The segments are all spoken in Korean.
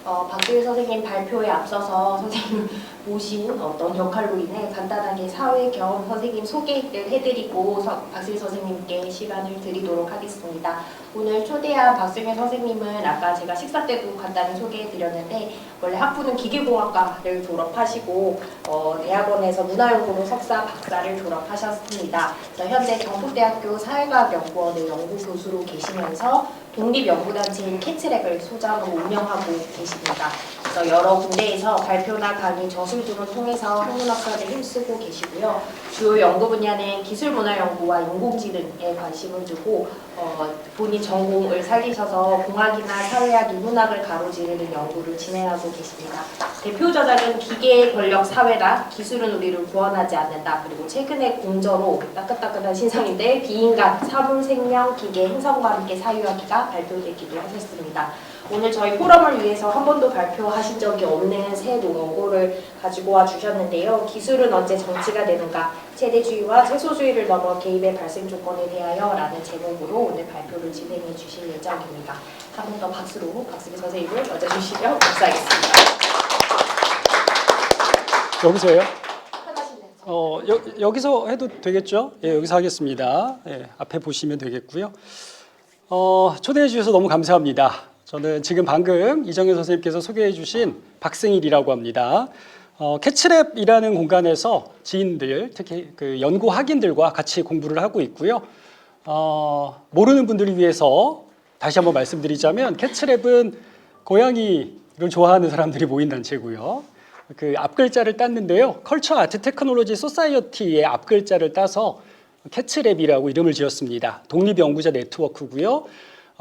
박수일 선생님 발표에 앞서서 선생님 모신 어떤 역할로 인해 간단하게 사회 겸 선생님 소개를 해드리고 박수일 선생님께 시간을 드리도록 하겠습니다. 오늘 초대한 박수일 선생님은 아까 제가 식사 때도 간단히 소개해드렸는데 원래 학부는 기계공학과를 졸업하시고 대학원에서 문화연구로 석사, 박사를 졸업하셨습니다. 현재 경북대학교 사회과학연구원의 연구교수로 계시면서 독립연구단체인 캐츠랩을 소장으로 운영하고 계십니다. 그래서 여러 군데에서 발표나 강의, 저술들을 통해서 학문학사를 힘쓰고 계시고요. 주요 연구 분야는 기술문화연구와 인공지능에 관심을 두고 본인 전공을 살리셔서 공학이나 사회학, 인문학을 가로지르는 연구를 진행하고 계십니다. 대표 저작은 기계의 권력 사회다, 기술은 우리를 구원하지 않는다, 그리고 최근에 공저로 따끈따끈한 신상인데 비인간, 사물, 생명, 기계, 행성과 함께 사유하기가 발표되기도 하셨습니다. 오늘 저희 포럼을 위해서 한 번도 발표하신 적이 없는 새 원고를 가지고 와 주셨는데요. 기술은 언제 정치가 되는가? 최대주의와 최소주의를 넘어 개입의 발생 조건에 대하여 라는 제목으로 오늘 발표를 진행해 주실 예정입니다. 한 번 더 박수로 박수기 선생님을 맞아주시면 감사하겠습니다. 여기서요? 여기서 해도 되겠죠? 예, 여기서 하겠습니다. 예, 앞에 보시면 되겠고요. 초대해 주셔서 너무 감사합니다. 저는 지금 방금 이정현 선생님께서 소개해 주신 박승일이라고 합니다. 캐츠랩이라는 공간에서 지인들, 특히 그 연구 학인들과 같이 공부를 하고 있고요. 모르는 분들을 위해서 다시 한번 말씀드리자면 캐츠랩은 고양이를 좋아하는 사람들이 모인 단체고요. 그 앞글자를 땄는데요. 컬처 아트 테크놀로지 소사이어티의 앞글자를 따서 캐츠랩이라고 이름을 지었습니다. 독립연구자 네트워크고요.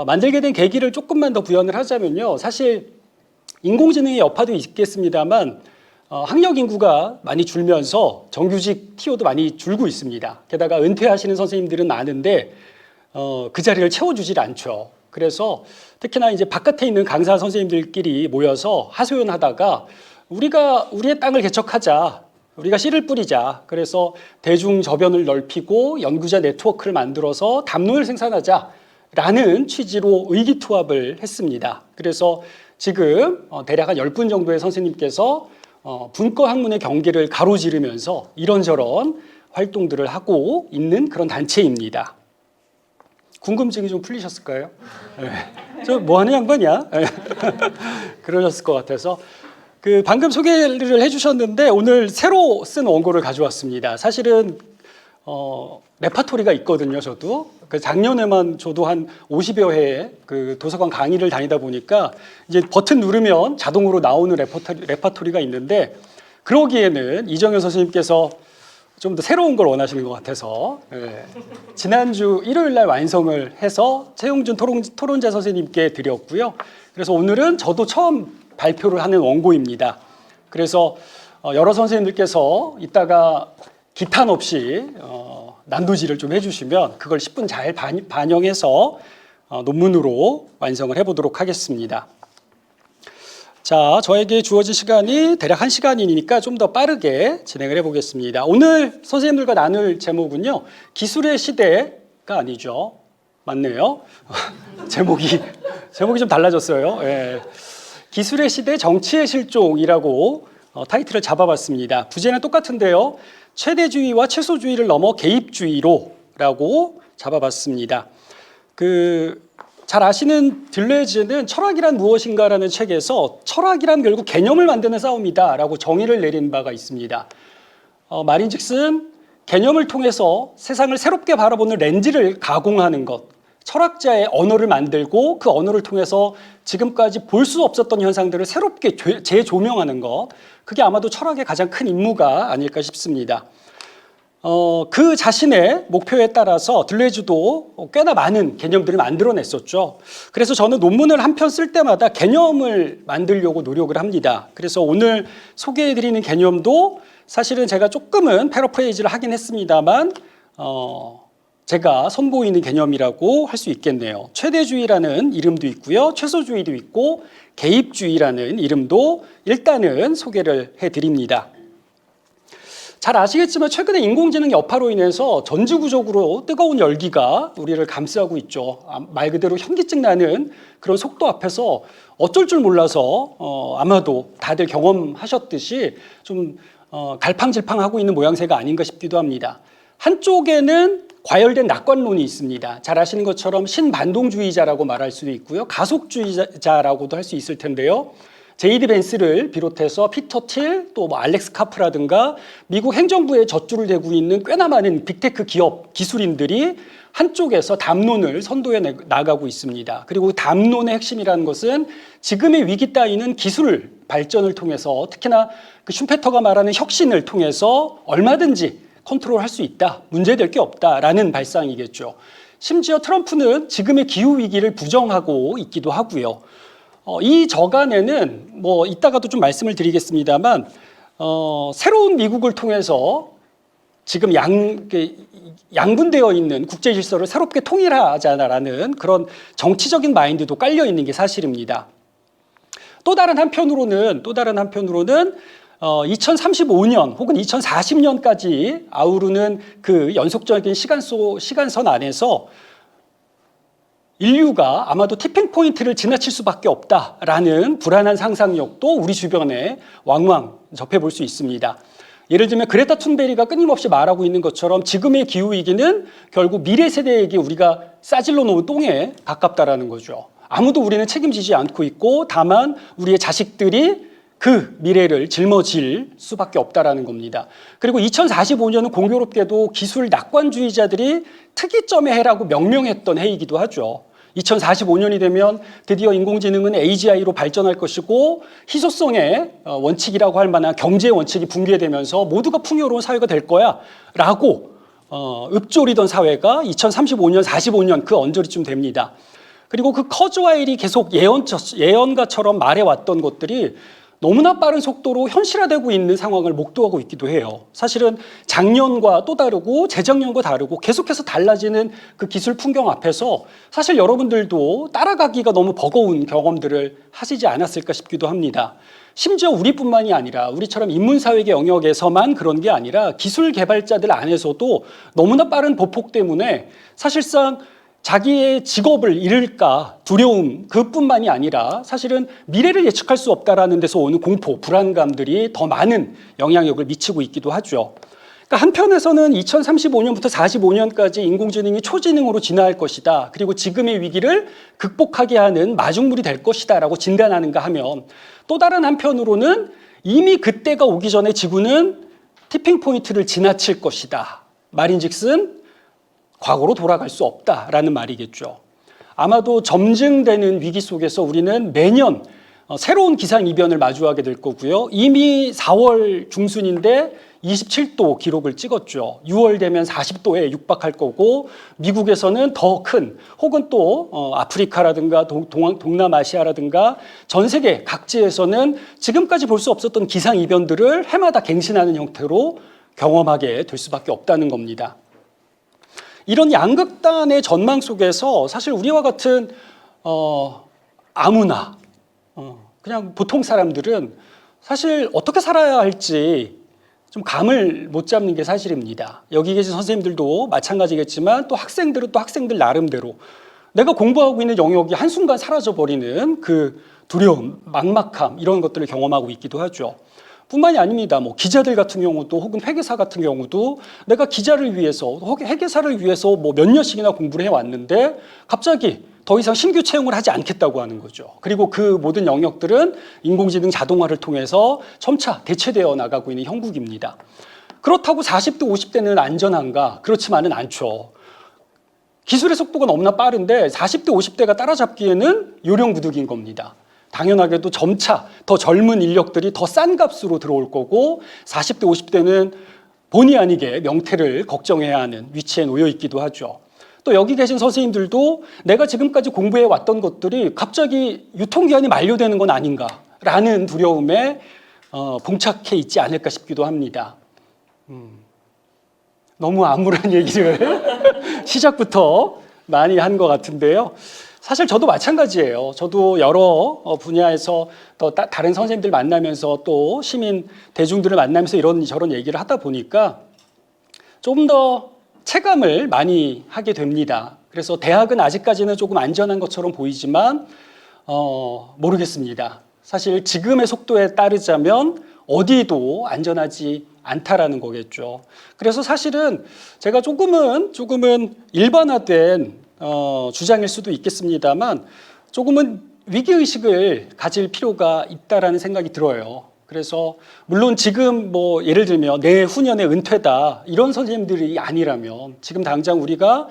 만들게 된 계기를 조금만 더 부연을 하자면요. 사실 인공지능의 여파도 있겠습니다만 학력 인구가 많이 줄면서 정규직 TO도 많이 줄고 있습니다. 게다가 은퇴하시는 선생님들은 많은데 그 자리를 채워주질 않죠. 그래서 특히나 이제 바깥에 있는 강사 선생님들끼리 모여서 하소연하다가 우리의 땅을 개척하자. 우리가 씨를 뿌리자. 그래서 대중 저변을 넓히고 연구자 네트워크를 만들어서 담론을 생산하자. 라는 취지로 의기투합을 했습니다. 그래서 지금 대략 한 10분 정도의 선생님께서 분과 학문의 경계를 가로지르면서 이런저런 활동들을 하고 있는 그런 단체입니다. 궁금증이 좀 풀리셨을까요? 네. 저 뭐하는 양반이야? 그러셨을 것 같아서 방금 소개를 해주셨는데 오늘 새로 쓴 원고를 가져왔습니다. 사실은 레파토리가 있거든요. 저도 작년에만 저도 한 50여 회의 그 도서관 강의를 다니다 보니까 이제 버튼 누르면 자동으로 나오는 레파토리가 있는데 그러기에는 이정현 선생님께서 좀 더 새로운 걸 원하시는 것 같아서 지난주 일요일 날 완성을 해서 최용준 토론자 선생님께 드렸고요. 그래서 오늘은 저도 처음 발표를 하는 원고입니다. 그래서 여러 선생님들께서 이따가 기탄 없이 난도질을 좀 해주시면 그걸 10분 잘 반영해서 논문으로 완성을 해보도록 하겠습니다. 자, 저에게 주어진 시간이 대략 1시간이니까 좀 더 빠르게 진행을 해보겠습니다. 오늘 선생님들과 나눌 제목은요. 기술의 시대가 아니죠. 맞네요. 제목이 좀 달라졌어요. 예. 기술의 시대 정치의 실종이라고 타이틀을 잡아봤습니다. 부제는 똑같은데요. 최대주의와 최소주의를 넘어 개입주의로라고 잡아봤습니다. 잘 아시는 들레즈는 철학이란 무엇인가라는 책에서 철학이란 결국 개념을 만드는 싸움이다라고 정의를 내린 바가 있습니다. 말인즉슨 개념을 통해서 세상을 새롭게 바라보는 렌즈를 가공하는 것, 철학자의 언어를 만들고 그 언어를 통해서 지금까지 볼 수 없었던 현상들을 새롭게 재조명하는 것, 그게 아마도 철학의 가장 큰 임무가 아닐까 싶습니다. 그 자신의 목표에 따라서 들레즈도 꽤나 많은 개념들을 만들어냈었죠. 그래서 저는 논문을 한 편 쓸 때마다 개념을 만들려고 노력을 합니다. 그래서 오늘 소개해드리는 개념도 사실은 제가 조금은 패러프레이즈를 하긴 했습니다만 제가 선보이는 개념이라고 할 수 있겠네요. 최대주의라는 이름도 있고요. 최소주의도 있고 개입주의라는 이름도 일단은 소개를 해드립니다. 잘 아시겠지만 최근에 인공지능 여파로 인해서 전지구적으로 뜨거운 열기가 우리를 감싸고 있죠. 말 그대로 현기증 나는 그런 속도 앞에서 어쩔 줄 몰라서 아마도 다들 경험하셨듯이 좀 갈팡질팡하고 있는 모양새가 아닌가 싶기도 합니다. 한쪽에는 과열된 낙관론이 있습니다. 잘 아시는 것처럼 신반동주의자라고 말할 수도 있고요. 가속주의자라고도 할 수 있을 텐데요. 제이디 벤스를 비롯해서 피터 틸, 또 뭐 알렉스 카프라든가 미국 행정부에 젖줄을 대고 있는 꽤나 많은 빅테크 기업 기술인들이 한쪽에서 담론을 선도해 나가고 있습니다. 그리고 담론의 핵심이라는 것은 지금의 위기 따위는 기술 발전을 통해서, 특히나 그 슈페터가 말하는 혁신을 통해서 얼마든지 컨트롤할 수 있다, 문제될 게 없다라는 발상이겠죠. 심지어 트럼프는 지금의 기후 위기를 부정하고 있기도 하고요. 이 저간에는 뭐 이따가도 좀 말씀을 드리겠습니다만 새로운 미국을 통해서 지금 양분되어 있는 국제 질서를 새롭게 통일하자라는 그런 정치적인 마인드도 깔려 있는 게 사실입니다. 또 다른 한편으로는 2035년 혹은 2040년까지 아우르는 그 연속적인 시간선 안에서 인류가 아마도 티핑 포인트를 지나칠 수밖에 없다라는 불안한 상상력도 우리 주변에 왕왕 접해볼 수 있습니다. 예를 들면 그레타 툰베리가 끊임없이 말하고 있는 것처럼 지금의 기후위기는 결국 미래 세대에게 우리가 싸질러 놓은 똥에 가깝다라는 거죠. 아무도 우리는 책임지지 않고 있고 다만 우리의 자식들이 그 미래를 짊어질 수밖에 없다라는 겁니다. 그리고 2045년은 공교롭게도 기술 낙관주의자들이 특이점의 해라고 명명했던 해이기도 하죠. 2045년이 되면 드디어 인공지능은 AGI로 발전할 것이고 희소성의 원칙이라고 할 만한 경제 원칙이 붕괴되면서 모두가 풍요로운 사회가 될 거야 라고 읊조리던 사회가 2035년, 45년 그 언저리쯤 됩니다. 그리고 그 커즈와일이 계속 예언가처럼 말해왔던 것들이 너무나 빠른 속도로 현실화되고 있는 상황을 목도하고 있기도 해요. 사실은 작년과 또 다르고 재작년과 다르고 계속해서 달라지는 그 기술 풍경 앞에서 사실 여러분들도 따라가기가 너무 버거운 경험들을 하시지 않았을까 싶기도 합니다. 심지어 우리뿐만이 아니라 우리처럼 인문사회계 영역에서만 그런 게 아니라 기술 개발자들 안에서도 너무나 빠른 보폭 때문에 사실상 자기의 직업을 잃을까 두려움 그뿐만이 아니라 사실은 미래를 예측할 수 없다라는 데서 오는 공포, 불안감들이 더 많은 영향력을 미치고 있기도 하죠. 그러니까 한편에서는 2035년부터 45년까지 인공지능이 초지능으로 진화할 것이다. 그리고 지금의 위기를 극복하게 하는 마중물이 될 것이다라고 진단하는가 하면 또 다른 한편으로는 이미 그때가 오기 전에 지구는 티핑 포인트를 지나칠 것이다. 말인즉슨 과거로 돌아갈 수 없다라는 말이겠죠. 아마도 점증되는 위기 속에서 우리는 매년 새로운 기상이변을 마주하게 될 거고요. 이미 4월 중순인데 27도 기록을 찍었죠. 6월 되면 40도에 육박할 거고 미국에서는 더 큰 혹은 또 아프리카라든가 동남아시아라든가 전 세계 각지에서는 지금까지 볼 수 없었던 기상이변들을 해마다 갱신하는 형태로 경험하게 될 수밖에 없다는 겁니다. 이런 양극단의 전망 속에서 사실 우리와 같은 아무나 그냥 보통 사람들은 사실 어떻게 살아야 할지 좀 감을 못 잡는 게 사실입니다. 여기 계신 선생님들도 마찬가지겠지만 또 학생들은 또 학생들 나름대로 내가 공부하고 있는 영역이 한순간 사라져버리는 그 두려움, 막막함 이런 것들을 경험하고 있기도 하죠. 뿐만이 아닙니다. 뭐 기자들 같은 경우도 혹은 회계사 같은 경우도 내가 기자를 위해서 회계사를 위해서 뭐 몇 년씩이나 공부를 해왔는데 갑자기 더 이상 신규 채용을 하지 않겠다고 하는 거죠. 그리고 그 모든 영역들은 인공지능 자동화를 통해서 점차 대체되어 나가고 있는 형국입니다. 그렇다고 40대, 50대는 안전한가? 그렇지만은 않죠. 기술의 속도가 너무나 빠른데 40대, 50대가 따라잡기에는 요령구둑인 겁니다. 당연하게도 점차 더 젊은 인력들이 더 싼 값으로 들어올 거고 40대, 50대는 본의 아니게 명태를 걱정해야 하는 위치에 놓여 있기도 하죠. 또 여기 계신 선생님들도 내가 지금까지 공부해 왔던 것들이 갑자기 유통기한이 만료되는 건 아닌가라는 두려움에 봉착해 있지 않을까 싶기도 합니다. 너무 암울한 얘기를 시작부터 많이 한 것 같은데요. 사실 저도 마찬가지예요. 저도 여러 분야에서 또 다른 선생님들 만나면서 또 시민 대중들을 만나면서 이런 저런 얘기를 하다 보니까 좀 더 체감을 많이 하게 됩니다. 그래서 대학은 아직까지는 조금 안전한 것처럼 보이지만 모르겠습니다. 사실 지금의 속도에 따르자면 어디도 안전하지 않다라는 거겠죠. 그래서 사실은 제가 조금은 일반화된 주장일 수도 있겠습니다만 조금은 위기의식을 가질 필요가 있다라는 생각이 들어요. 그래서 물론 지금 뭐 예를 들면 내후년에 은퇴다 이런 선생님들이 아니라면 지금 당장 우리가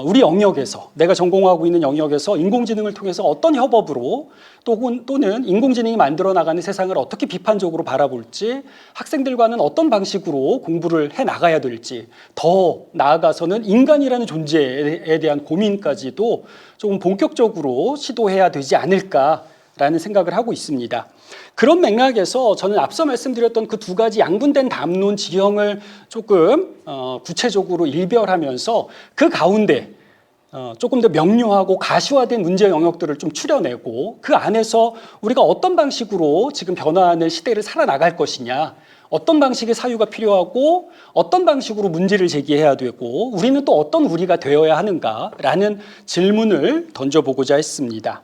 우리 영역에서 내가 전공하고 있는 영역에서 인공지능을 통해서 어떤 협업으로 또는 인공지능이 만들어 나가는 세상을 어떻게 비판적으로 바라볼지 학생들과는 어떤 방식으로 공부를 해 나가야 될지 더 나아가서는 인간이라는 존재에 대한 고민까지도 조금 본격적으로 시도해야 되지 않을까라는 생각을 하고 있습니다. 그런 맥락에서 저는 앞서 말씀드렸던 그 두 가지 양분된 담론 지형을 조금 구체적으로 일별하면서 그 가운데 조금 더 명료하고 가시화된 문제 영역들을 좀 추려내고 그 안에서 우리가 어떤 방식으로 지금 변화하는 시대를 살아나갈 것이냐, 어떤 방식의 사유가 필요하고 어떤 방식으로 문제를 제기해야 되고 우리는 또 어떤 우리가 되어야 하는가라는 질문을 던져보고자 했습니다.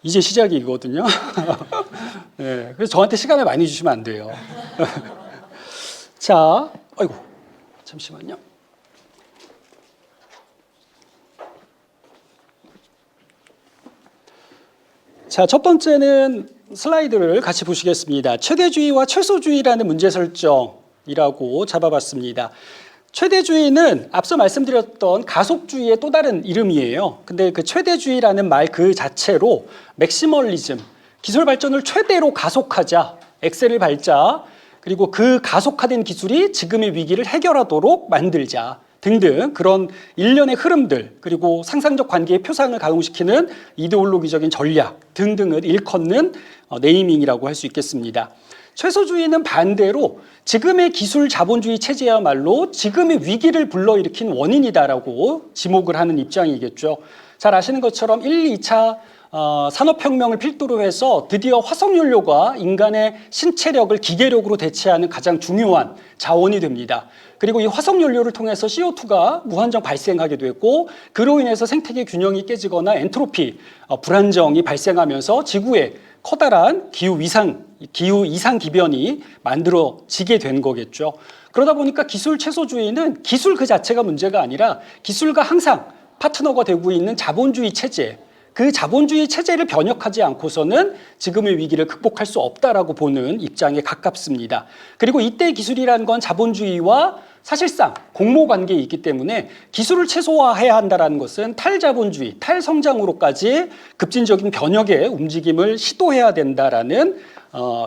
이제 시작이거든요. 네, 그래서 저한테 시간을 많이 주시면 안 돼요. 자, 아이고, 잠시만요. 자, 첫 번째는 슬라이드를 같이 보시겠습니다. 최대주의와 최소주의라는 문제 설정이라고 잡아봤습니다. 최대주의는 앞서 말씀드렸던 가속주의의 또 다른 이름이에요. 근데 그 최대주의라는 말 그 자체로 맥시멀리즘, 기술 발전을 최대로 가속하자, 엑셀을 밟자, 그리고 그 가속화된 기술이 지금의 위기를 해결하도록 만들자 등등 그런 일련의 흐름들 그리고 상상적 관계의 표상을 가동시키는 이데올로기적인 전략 등등을 일컫는 네이밍이라고 할 수 있겠습니다. 최소주의는 반대로 지금의 기술 자본주의 체제야말로 지금의 위기를 불러일으킨 원인이다라고 지목을 하는 입장이겠죠. 잘 아시는 것처럼 1, 2차 산업혁명을 필두로 해서 드디어 화석연료가 인간의 신체력을 기계력으로 대체하는 가장 중요한 자원이 됩니다. 그리고 이 화석연료를 통해서 CO2가 무한정 발생하게 되고 그로 인해서 생태계 균형이 깨지거나 엔트로피, 불안정이 발생하면서 지구에 커다란 기후 이상 기변이 만들어지게 된 거겠죠. 그러다 보니까 기술 최소주의는 기술 그 자체가 문제가 아니라 기술과 항상 파트너가 되고 있는 자본주의 체제, 그 자본주의 체제를 변혁하지 않고서는 지금의 위기를 극복할 수 없다라고 보는 입장에 가깝습니다. 그리고 이때 기술이라는 건 자본주의와 사실상 공모관계에 있기 때문에 기술을 최소화해야 한다는 것은 탈자본주의, 탈성장으로까지 급진적인 변혁의 움직임을 시도해야 된다라는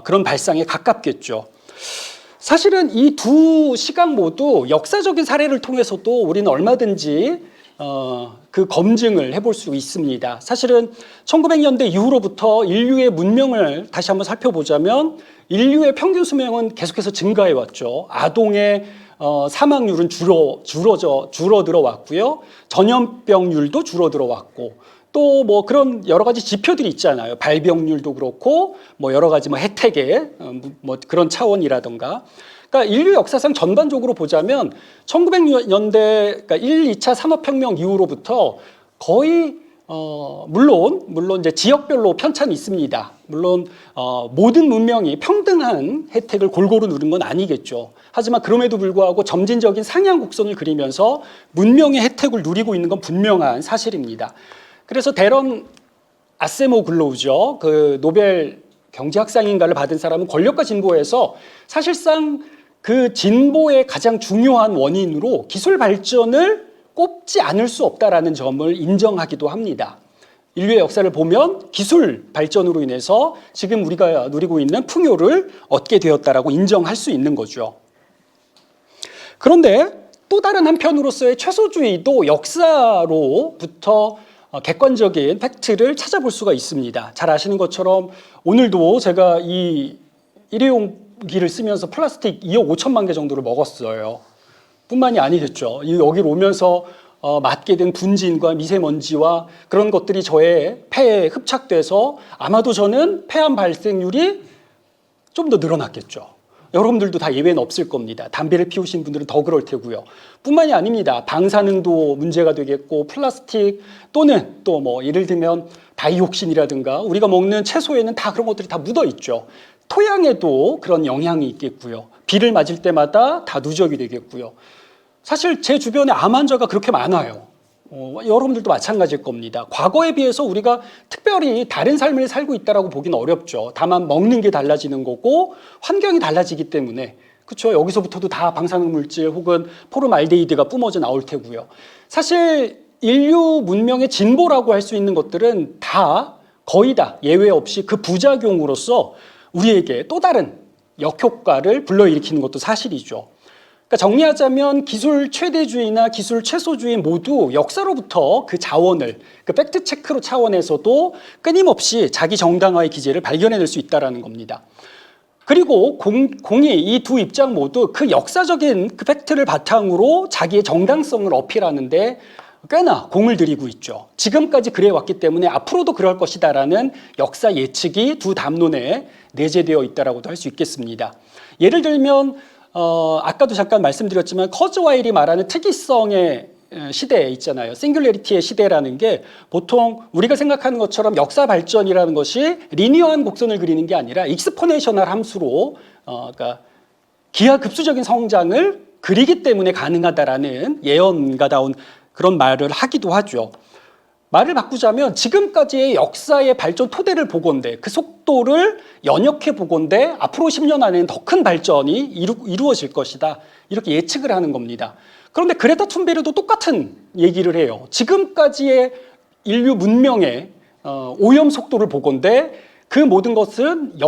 그런 발상에 가깝겠죠. 사실은 이 두 시각 모두 역사적인 사례를 통해서도 우리는 얼마든지 그 검증을 해볼 수 있습니다. 사실은 1900년대 이후로부터 인류의 문명을 다시 한번 살펴보자면 인류의 평균 수명은 계속해서 증가해 왔죠. 아동의 사망률은 줄어들어 왔고요. 전염병률도 줄어들어 왔고 또 뭐 그런 여러 가지 지표들이 있잖아요. 발병률도 그렇고 뭐 여러 가지 뭐 혜택의 뭐 그런 차원이라던가. 그러니까 인류 역사상 전반적으로 보자면 1900년대 그러니까 1, 2차 산업혁명 이후로부터 거의 물론 이제 지역별로 편차는 있습니다. 물론 모든 문명이 평등한 혜택을 골고루 누린 건 아니겠죠. 하지만 그럼에도 불구하고 점진적인 상향 곡선을 그리면서 문명의 혜택을 누리고 있는 건 분명한 사실입니다. 그래서 데런 아세모글로우죠. 그 노벨 경제학상인가를 받은 사람은 권력과 진보에서 사실상 그 진보의 가장 중요한 원인으로 기술 발전을 꼽지 않을 수 없다라는 점을 인정하기도 합니다. 인류의 역사를 보면 기술 발전으로 인해서 지금 우리가 누리고 있는 풍요를 얻게 되었다라고 인정할 수 있는 거죠. 그런데 또 다른 한편으로서의 최소주의도 역사로부터 객관적인 팩트를 찾아볼 수가 있습니다. 잘 아시는 것처럼 오늘도 제가 이 일회용기를 쓰면서 플라스틱 2억 5천만 개 정도를 먹었어요. 뿐만이 아니겠죠. 여기로 오면서 맞게 된 분진과 미세먼지와 그런 것들이 저의 폐에 흡착돼서 아마도 저는 폐암 발생률이 좀 더 늘어났겠죠. 여러분들도 다 예외는 없을 겁니다. 담배를 피우신 분들은 더 그럴 테고요. 뿐만이 아닙니다. 방사능도 문제가 되겠고 플라스틱 또는 또 뭐 예를 들면 다이옥신이라든가 우리가 먹는 채소에는 다 그런 것들이 다 묻어 있죠. 토양에도 그런 영향이 있겠고요. 비를 맞을 때마다 다 누적이 되겠고요. 사실 제 주변에 암 환자가 그렇게 많아요. 여러분들도 마찬가지일 겁니다. 과거에 비해서 우리가 특별히 다른 삶을 살고 있다라고 보기는 어렵죠. 다만 먹는 게 달라지는 거고 환경이 달라지기 때문에 그렇죠. 여기서부터도 다 방사능 물질 혹은 포름알데히드가 뿜어져 나올 테고요. 사실 인류 문명의 진보라고 할 수 있는 것들은 다 거의 다 예외 없이 그 부작용으로서 우리에게 또 다른 역효과를 불러일으키는 것도 사실이죠. 그러니까 정리하자면 기술 최대주의나 기술 최소주의 모두 역사로부터 그 자원을 그 팩트 체크로 차원에서도 끊임없이 자기 정당화의 기제를 발견해낼 수 있다는 겁니다. 그리고 공이 이 두 입장 모두 그 역사적인 그 팩트를 바탕으로 자기의 정당성을 어필하는데 꽤나 공을 들이고 있죠. 지금까지 그래 왔기 때문에 앞으로도 그럴 것이다라는 역사 예측이 두 담론에 내재되어 있다라고도 할 수 있겠습니다. 예를 들면 아까도 잠깐 말씀드렸지만 커즈와일이 말하는 특이성의 시대 있잖아요. 싱귤레리티의 시대라는 게 보통 우리가 생각하는 것처럼 역사 발전이라는 것이 리니어한 곡선을 그리는 게 아니라 익스포네이셔널 함수로 그러니까 기하급수적인 성장을 그리기 때문에 가능하다라는 예언가다운 그런 말을 하기도 하죠. 말을 바꾸자면 지금까지의 역사의 발전 토대를 보건대 그 속도를 연역해 보건대 앞으로 10년 안에는 더 큰 발전이 이루어질 것이다. 이렇게 예측을 하는 겁니다. 그런데 그레타 툰베르도 똑같은 얘기를 해요. 지금까지의 인류 문명의 오염 속도를 보건대 그 모든 것은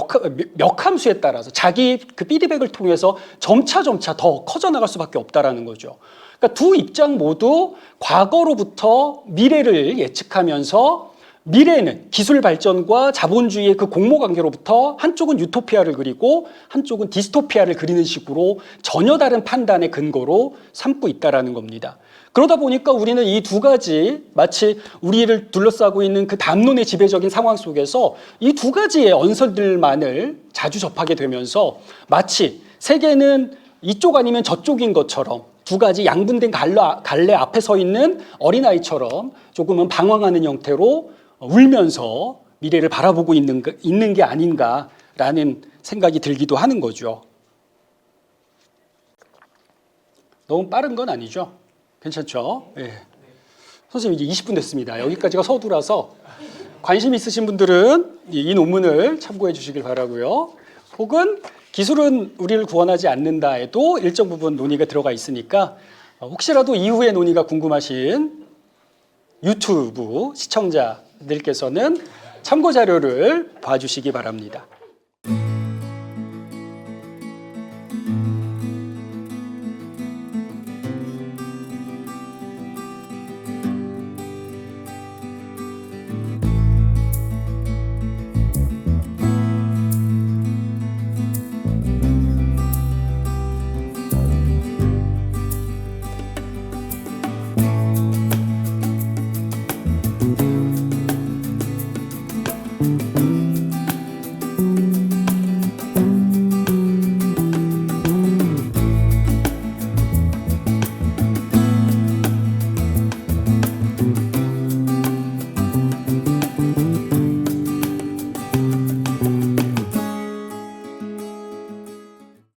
역함수에 따라서 자기 그 피드백을 통해서 점차 더 커져 나갈 수밖에 없다라는 거죠. 그러니까 두 입장 모두 과거로부터 미래를 예측하면서 미래는 기술 발전과 자본주의의 그 공모관계로부터 한쪽은 유토피아를 그리고 한쪽은 디스토피아를 그리는 식으로 전혀 다른 판단의 근거로 삼고 있다는 겁니다. 그러다 보니까 우리는 이 두 가지 마치 우리를 둘러싸고 있는 그 담론의 지배적인 상황 속에서 이 두 가지의 언설들만을 자주 접하게 되면서 마치 세계는 이쪽 아니면 저쪽인 것처럼 두 가지 양분된 갈래 앞에 서 있는 어린아이처럼 조금은 방황하는 형태로 울면서 미래를 바라보고 있는 게 아닌가라는 생각이 들기도 하는 거죠. 너무 빠른 건 아니죠? 괜찮죠? 예. 선생님 이제 20분 됐습니다. 여기까지가 서두라서 관심 있으신 분들은 이 논문을 참고해 주시길 바라고요. 혹은 기술은 우리를 구원하지 않는다 해도 일정 부분 논의가 들어가 있으니까 혹시라도 이후의 논의가 궁금하신 유튜브 시청자들께서는 참고 자료를 봐주시기 바랍니다.